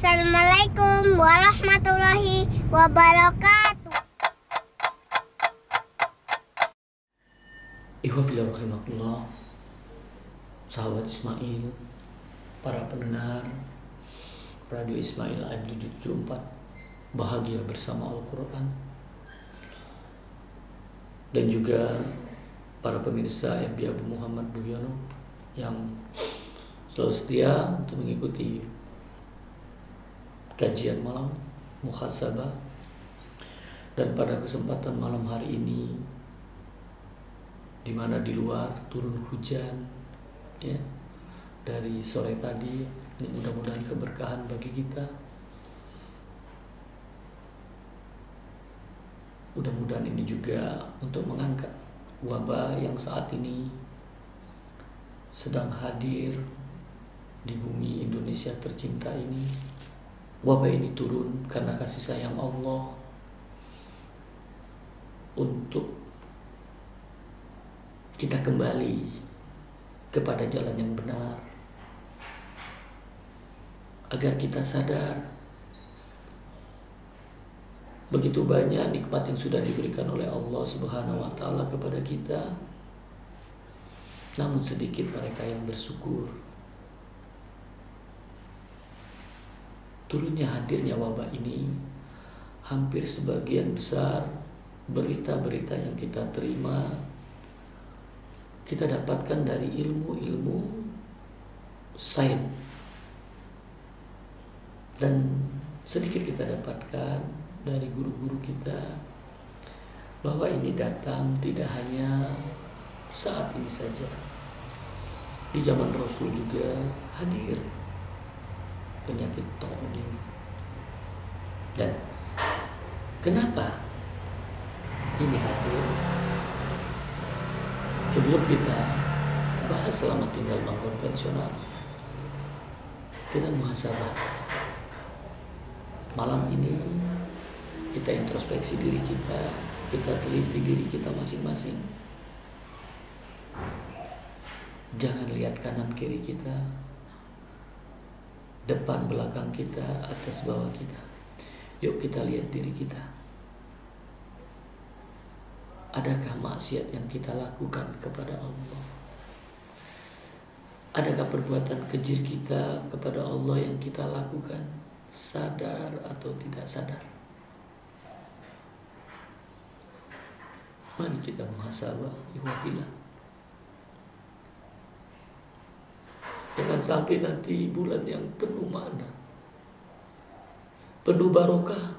Assalamualaikum warahmatullahi wabarakatuh. Ikhwafillah rahimakumullah, sahabat Ismail, para pendengar Radio Ismail AM 774, bahagia bersama Al-Quran, dan juga para pemirsa MB Abu Muhammad Duyono yang selalu setia untuk mengikuti kajian malam muhasabah. Dan pada kesempatan malam hari ini, di mana di luar turun hujan ya dari sore tadi, ini mudah-mudahan keberkahan bagi kita. Mudah-mudahan ini juga untuk mengangkat wabah yang saat ini sedang hadir di bumi Indonesia tercinta ini. Wabah ini turun karena kasih sayang Allah untuk kita kembali kepada jalan yang benar, agar kita sadar begitu banyak nikmat yang sudah diberikan oleh Allah Subhanahu wa Ta'ala kepada kita, namun sedikit mereka yang bersyukur. Turunnya hadirnya wabah ini, hampir sebagian besar berita-berita yang kita terima, kita dapatkan dari ilmu-ilmu sains, dan sedikit kita dapatkan dari guru-guru kita bahwa ini datang tidak hanya saat ini saja. Di zaman Rasul juga hadir penyakit taun ini. Dan kenapa ini hadir? Sebelum kita bahas selamat tinggal bank konvensional, kita muhasabah. Malam ini kita introspeksi diri kita teliti diri kita masing-masing. Jangan lihat kanan kiri kita, depan belakang kita, atas bawah kita. Yuk kita lihat diri kita. Adakah maksiat yang kita lakukan kepada Allah? Adakah perbuatan keji kita kepada Allah yang kita lakukan, sadar atau tidak sadar? Mari kita muhasabah, ikhwafillah. Jangan sampai nanti bulan yang penuh makna, penuh barokah,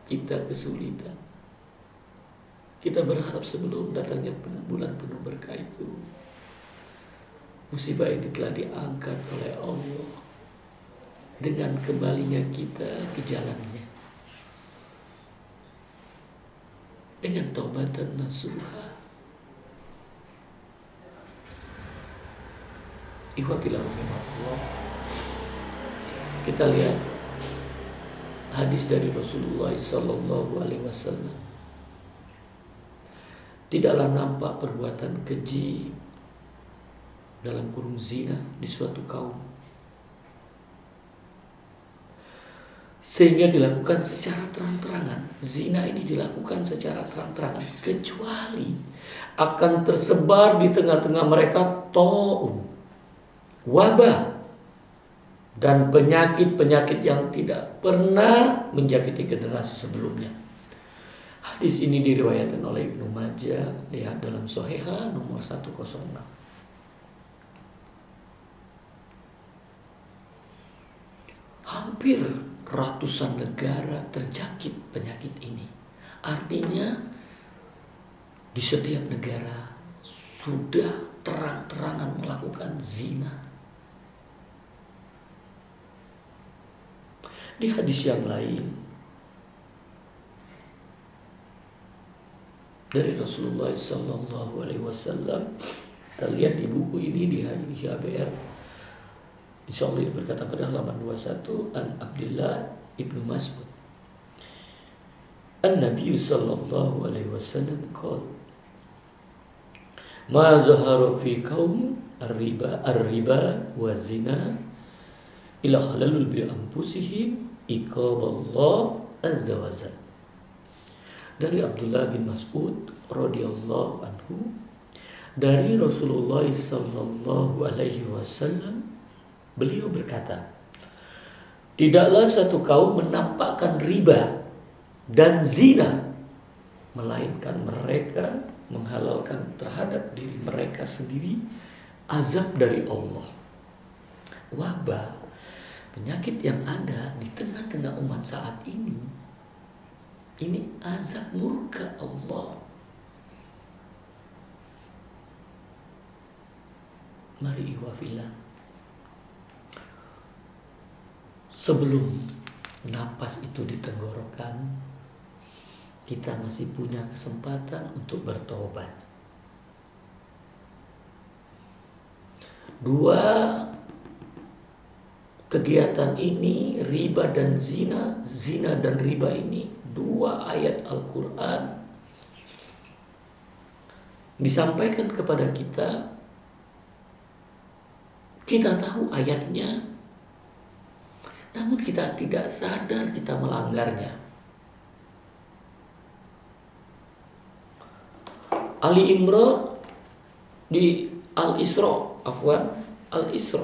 kita kesulitan. Kita berharap sebelum datangnya bulan penuh berkah itu, musibah ini telah diangkat oleh Allah dengan kembalinya kita ke jalannya, dengan taubatan nasuha. Ikhwafillah rahimahullah, kita lihat hadis dari Rasulullah Sallallahu Alaihi Wasallam. Tidaklah nampak perbuatan keji dalam kurung zina di suatu kaum sehingga dilakukan secara terang-terangan. Zina ini dilakukan secara terang-terangan, kecuali akan tersebar di tengah-tengah mereka taun, wabah, dan penyakit-penyakit yang tidak pernah menjangkiti generasi sebelumnya. Hadis ini diriwayatkan oleh Ibnu Majah, lihat dalam Sahihah nomor 106. Hampir ratusan negara terjangkit penyakit ini. Artinya di setiap negara sudah terang-terangan melakukan zina. Di hadis yang lain dari Rasulullah Sallallahu Alaihi Wasallam, kita lihat di buku ini di HBR, insyaallah ini berkata pada halaman 21, an Abdullah ibnu Mas'ud, an Nabi Sallallahu Alaihi Wasallam qala, Ma zahara fi kaum ar-riba wa zina ila halalul bi anfusihim iqaballah azza wa jalla. Dari Abdullah bin Mas'ud radhiyallahu anhu, dari Rasulullah sallallahu alaihi wasallam, beliau berkata, tidaklah satu kaum menampakkan riba dan zina, melainkan mereka menghalalkan terhadap diri mereka sendiri azab dari Allah. Wabah, penyakit yang ada di tengah-tengah umat saat ini azab murka Allah. Mari ikhwafillah, sebelum napas itu di tenggorokan, kita masih punya kesempatan untuk bertobat. Dua kegiatan ini, riba dan zina, zina dan riba ini, dua ayat Al-Quran disampaikan kepada kita. Kita tahu ayatnya, namun kita tidak sadar kita melanggarnya. Ali Imran di Al-Isra, Al-Isra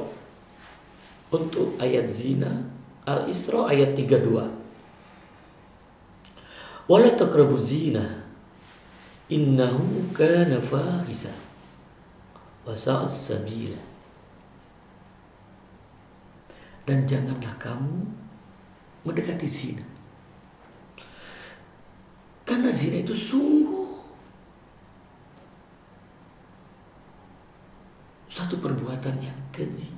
untuk ayat zina, Al-Isra ayat 32. Wala taqrabu zina innahu kana fahisha wa sa'a sabila. Dan janganlah kamu mendekati zina, karena zina itu sungguh suatu perbuatan yang keji,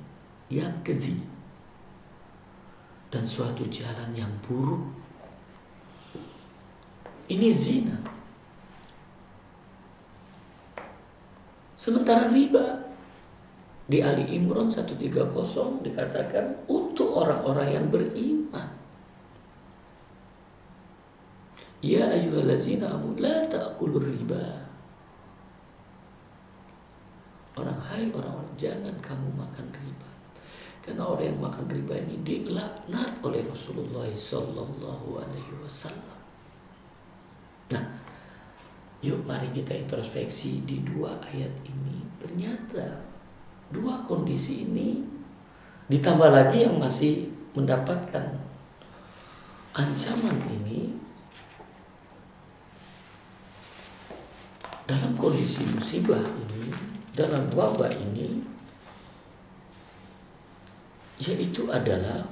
dan suatu jalan yang buruk. Ini zina. Sementara riba di Ali Imran 130 dikatakan untuk orang-orang yang beriman. Ya ayyuhallazina amanu la ta'kulur riba. Orang-orang, jangan kamu makan riba. Karena orang yang makan riba ini dilaknat oleh Rasulullah sallallahu alaihi wasallam. Nah, yuk mari kita introspeksi di dua ayat ini. Ternyata dua kondisi ini, ditambah lagi yang masih mendapatkan ancaman ini, dalam kondisi musibah ini, dalam wabah ini, yaitu adalah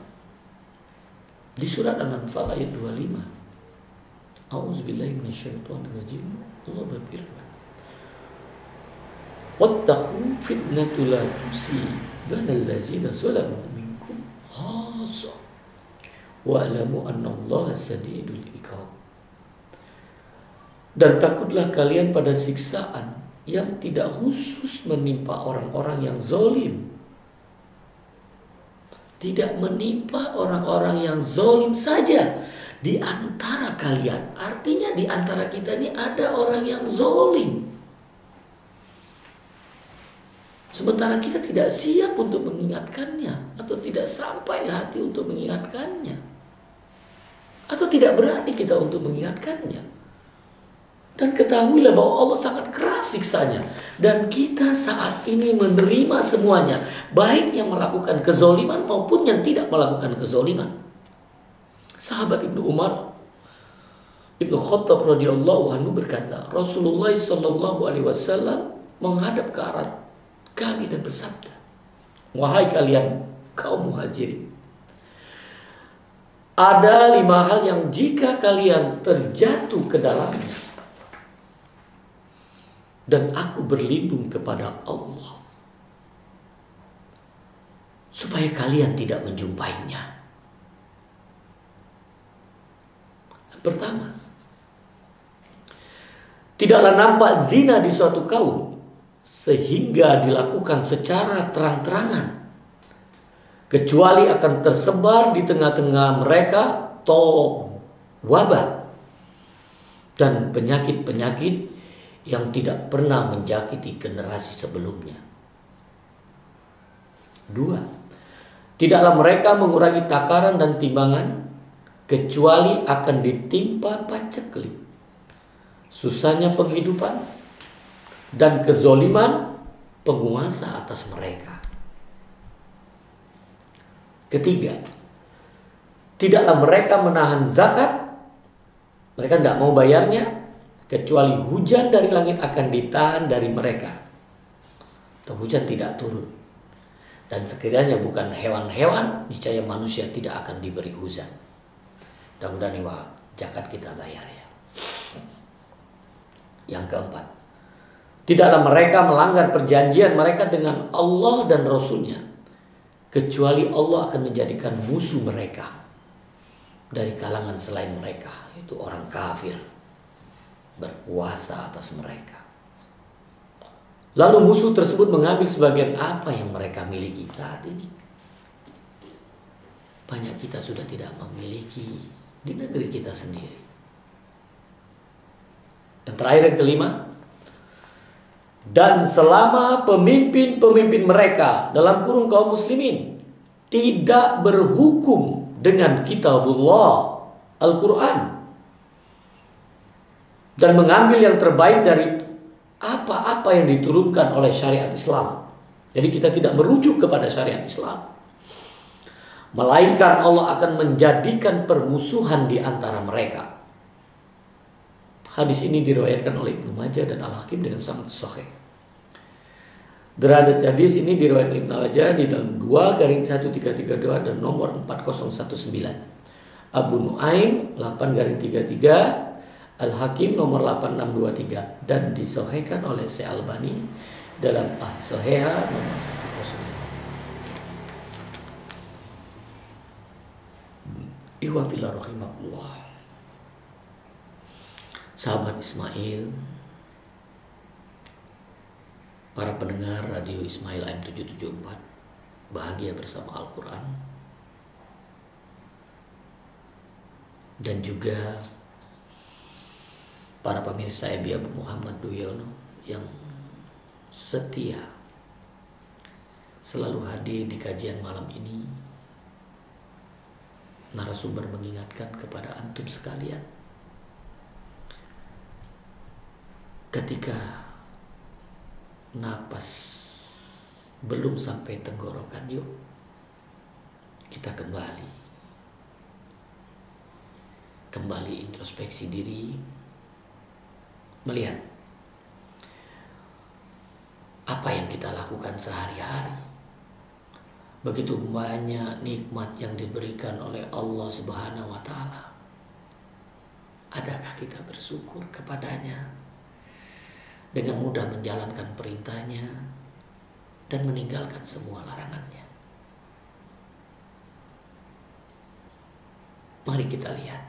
di surat Al-Anfal ayat 25. A'udzubillahi minasyaitonirrajim. Allah berfirman, wattaqu fitnatul la tusibanal ladzina zalamu minkum khassa wa'lamu annallaha sadidul iqab. Dan takutlah kalian pada siksaan yang tidak khusus menimpa orang-orang yang zalim. Tidak menimpa orang-orang yang zalim saja di antara kalian. Artinya di antara kita ini ada orang yang zalim. Sementara kita tidak siap untuk mengingatkannya, atau tidak sampai hati untuk mengingatkannya, atau tidak berani kita untuk mengingatkannya. Dan ketahuilah bahwa Allah sangat keras siksanya, dan kita saat ini menerima semuanya, baik yang melakukan kezoliman maupun yang tidak melakukan kezoliman. Sahabat Ibnu Umar Ibnu Khattab radhiyallahu anhu berkata, Rasulullah sallallahu alaihi wasallam menghadap ke arah kami dan bersabda, wahai kalian kaum muhajirin, ada 5 hal yang jika kalian terjatuh ke dalamnya, dan aku berlindung kepada Allah supaya kalian tidak menjumpainya. Pertama, tidaklah nampak zina di suatu kaum sehingga dilakukan secara terang-terangan, kecuali akan tersebar di tengah-tengah mereka wabah dan penyakit-penyakit yang tidak pernah menjakiti generasi sebelumnya. 2. Tidaklah mereka mengurangi takaran dan timbangan kecuali akan ditimpa paceklik, susahnya penghidupan, dan kezoliman penguasa atas mereka. 3. Tidaklah mereka menahan zakat, mereka tidak mau bayarnya, kecuali hujan dari langit akan ditahan dari mereka, atau hujan tidak turun. Dan sekiranya bukan hewan-hewan, niscaya manusia tidak akan diberi hujan. Mudah-mudahan zakat kita bayar ya. Yang 4, tidaklah mereka melanggar perjanjian mereka dengan Allah dan Rasul-Nya, kecuali Allah akan menjadikan musuh mereka dari kalangan selain mereka, yaitu orang kafir, berkuasa atas mereka. Lalu musuh tersebut mengambil sebagian apa yang mereka miliki saat ini. Banyak kita sudah tidak memiliki di negeri kita sendiri. Yang terakhir, yang 5. Dan selama pemimpin-pemimpin mereka dalam kurung kaum muslimin tidak berhukum dengan kitabullah Al-Quran dan mengambil yang terbaik dari apa-apa yang diturunkan oleh syariat Islam. Jadi kita tidak merujuk kepada syariat Islam, melainkan Allah akan menjadikan permusuhan di antara mereka. Hadis ini diriwayatkan oleh Ibnu Majah dan Al-Hakim dengan sanad sahih. Derajat hadis ini diriwayatkan Ibnu Majah di dalam 2-1332 dan nomor 4019. Abu Nuaim 8-33, Al-Hakim nomor 8623, dan disahihkan oleh Syekh Albani dalam As-Sahihah nomor 105. Ihwafillah rahimahullah. Sahabat Ismail, para pendengar radio Ismail AM 774, bahagia bersama Al-Quran, dan juga para pemirsa Ebi Abu Muhammad Duyono yang setia selalu hadir di kajian malam ini. Narasumber mengingatkan kepada antum sekalian, ketika napas belum sampai tenggorokan, yuk kita kembali introspeksi diri, melihat apa yang kita lakukan sehari-hari. Begitu banyak nikmat yang diberikan oleh Allah Subhanahu wa Ta'ala. Adakah kita bersyukur kepadanya dengan mudah menjalankan perintahnya dan meninggalkan semua larangannya? Mari kita lihat,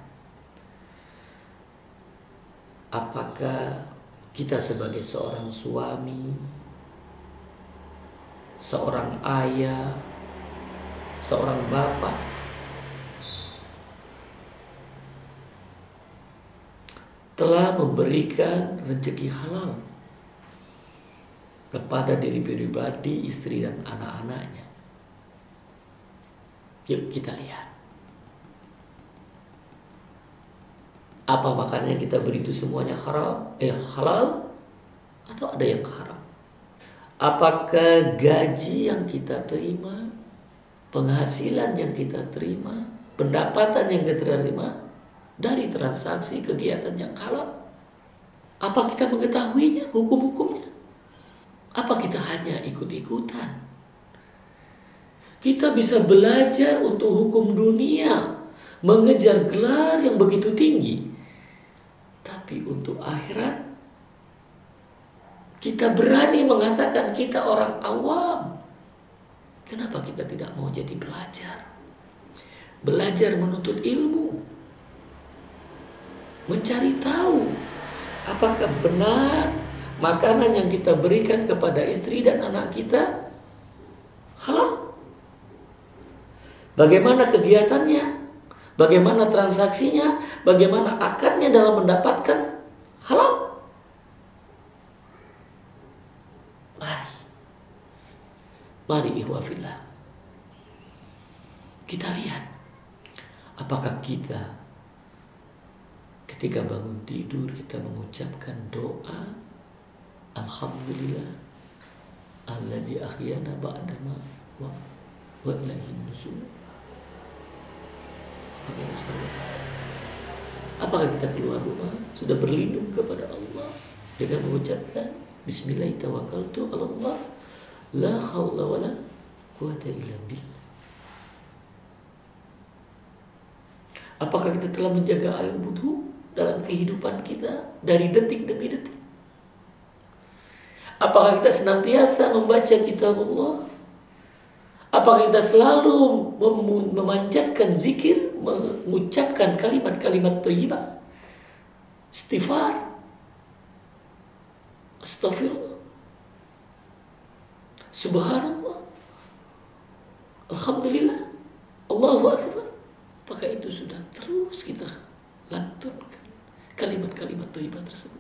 apakah kita sebagai seorang suami, seorang ayah, seorang bapak telah memberikan rezeki halal kepada diri pribadi, istri dan anak-anaknya? Yuk kita lihat. Apa makannya kita beri itu semuanya halal atau ada yang haram? Apakah gaji yang kita terima, penghasilan yang kita terima, pendapatan yang kita terima dari transaksi kegiatan yang halal? Apa kita mengetahuinya, hukum-hukumnya? Apa kita hanya ikut-ikutan? Kita bisa belajar untuk hukum dunia, mengejar gelar yang begitu tinggi. Tapi untuk akhirat, kita berani mengatakan kita orang awam. Kenapa kita tidak mau jadi belajar? Belajar menuntut ilmu, mencari tahu apakah benar makanan yang kita berikan kepada istri dan anak kita halal. Bagaimana kegiatannya? Bagaimana transaksinya? Bagaimana akadnya dalam mendapatkan halal? Mari ihwafillah, kita lihat apakah kita ketika bangun tidur kita mengucapkan doa Alhamdulillah allazi ahyana ba'dama wa ilaihin nusur. Apakah kita keluar rumah sudah berlindung kepada Allah dengan mengucapkan Bismillahirrahmanirrahim, Allah la khawla wa la quwata illa billah. Apakah kita telah menjaga air wudhu dalam kehidupan kita dari detik demi detik? Apakah kita senantiasa membaca kitab Allah? Apakah kita selalu memanjatkan zikir, mengucapkan kalimat-kalimat thayyibah, istighfar, astagfirullah, subhanallah, alhamdulillah, Allahu akbar? Apakah itu sudah terus kita lantunkan kalimat-kalimat thayyibah tersebut?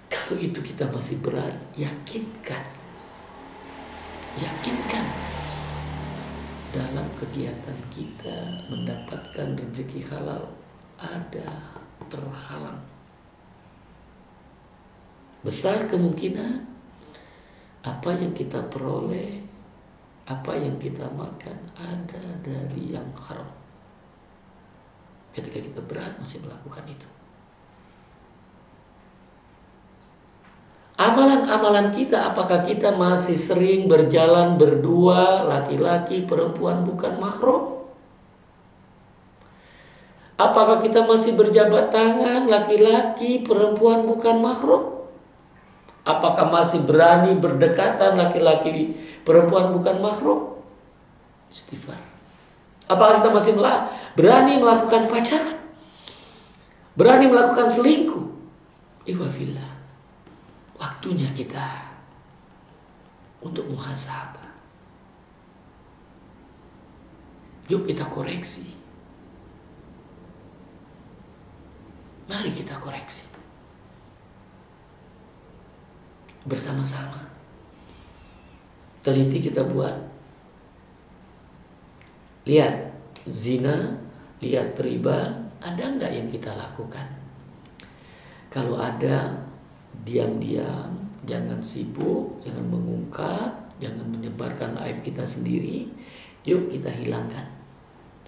Kalau itu kita masih berat, yakinkan dalam kegiatan kita mendapatkan rezeki halal ada terhalang. Besar kemungkinan apa yang kita peroleh, apa yang kita makan ada dari yang haram. Ketika kita berat masih melakukan itu. Amalan-amalan kita, apakah kita masih sering berjalan berdua, laki-laki, perempuan bukan mahram? Apakah kita masih berjabat tangan, laki-laki, perempuan bukan mahram? Apakah masih berani berdekatan, laki-laki, perempuan bukan mahram? Istighfar. Apakah kita masih berani melakukan pacaran? Berani melakukan selingkuh? Ihwafillah. Waktunya kita untuk muhasabah. Yuk kita koreksi. Mari kita koreksi bersama-sama. Teliti kita buat. Lihat zina, lihat riba, ada nggak yang kita lakukan? Kalau ada, diam-diam, jangan sibuk, jangan mengungkap, jangan menyebarkan aib kita sendiri. Yuk kita hilangkan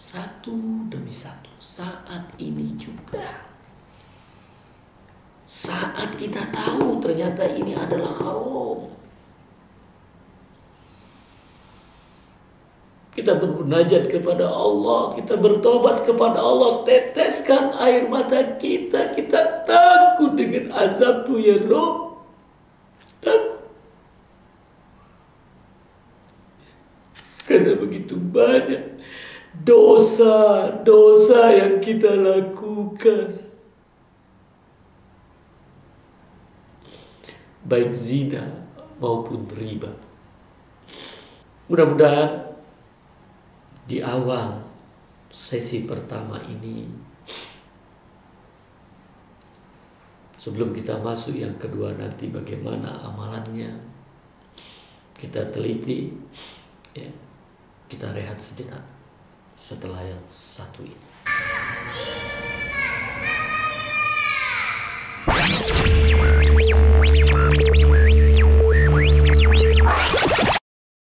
satu demi satu. Saat ini juga, saat kita tahu ternyata ini adalah haram, kita bermunajat kepada Allah, kita bertobat kepada Allah, teteskan air mata kita, kita takut dengan azab-Mu ya Rabb. Takut. Karena begitu banyak dosa-dosa yang kita lakukan. Baik zina maupun riba. Mudah-mudahan di awal sesi pertama ini, sebelum kita masuk yang kedua nanti bagaimana amalannya, kita teliti, ya, kita rehat sejenak setelah yang satu ini.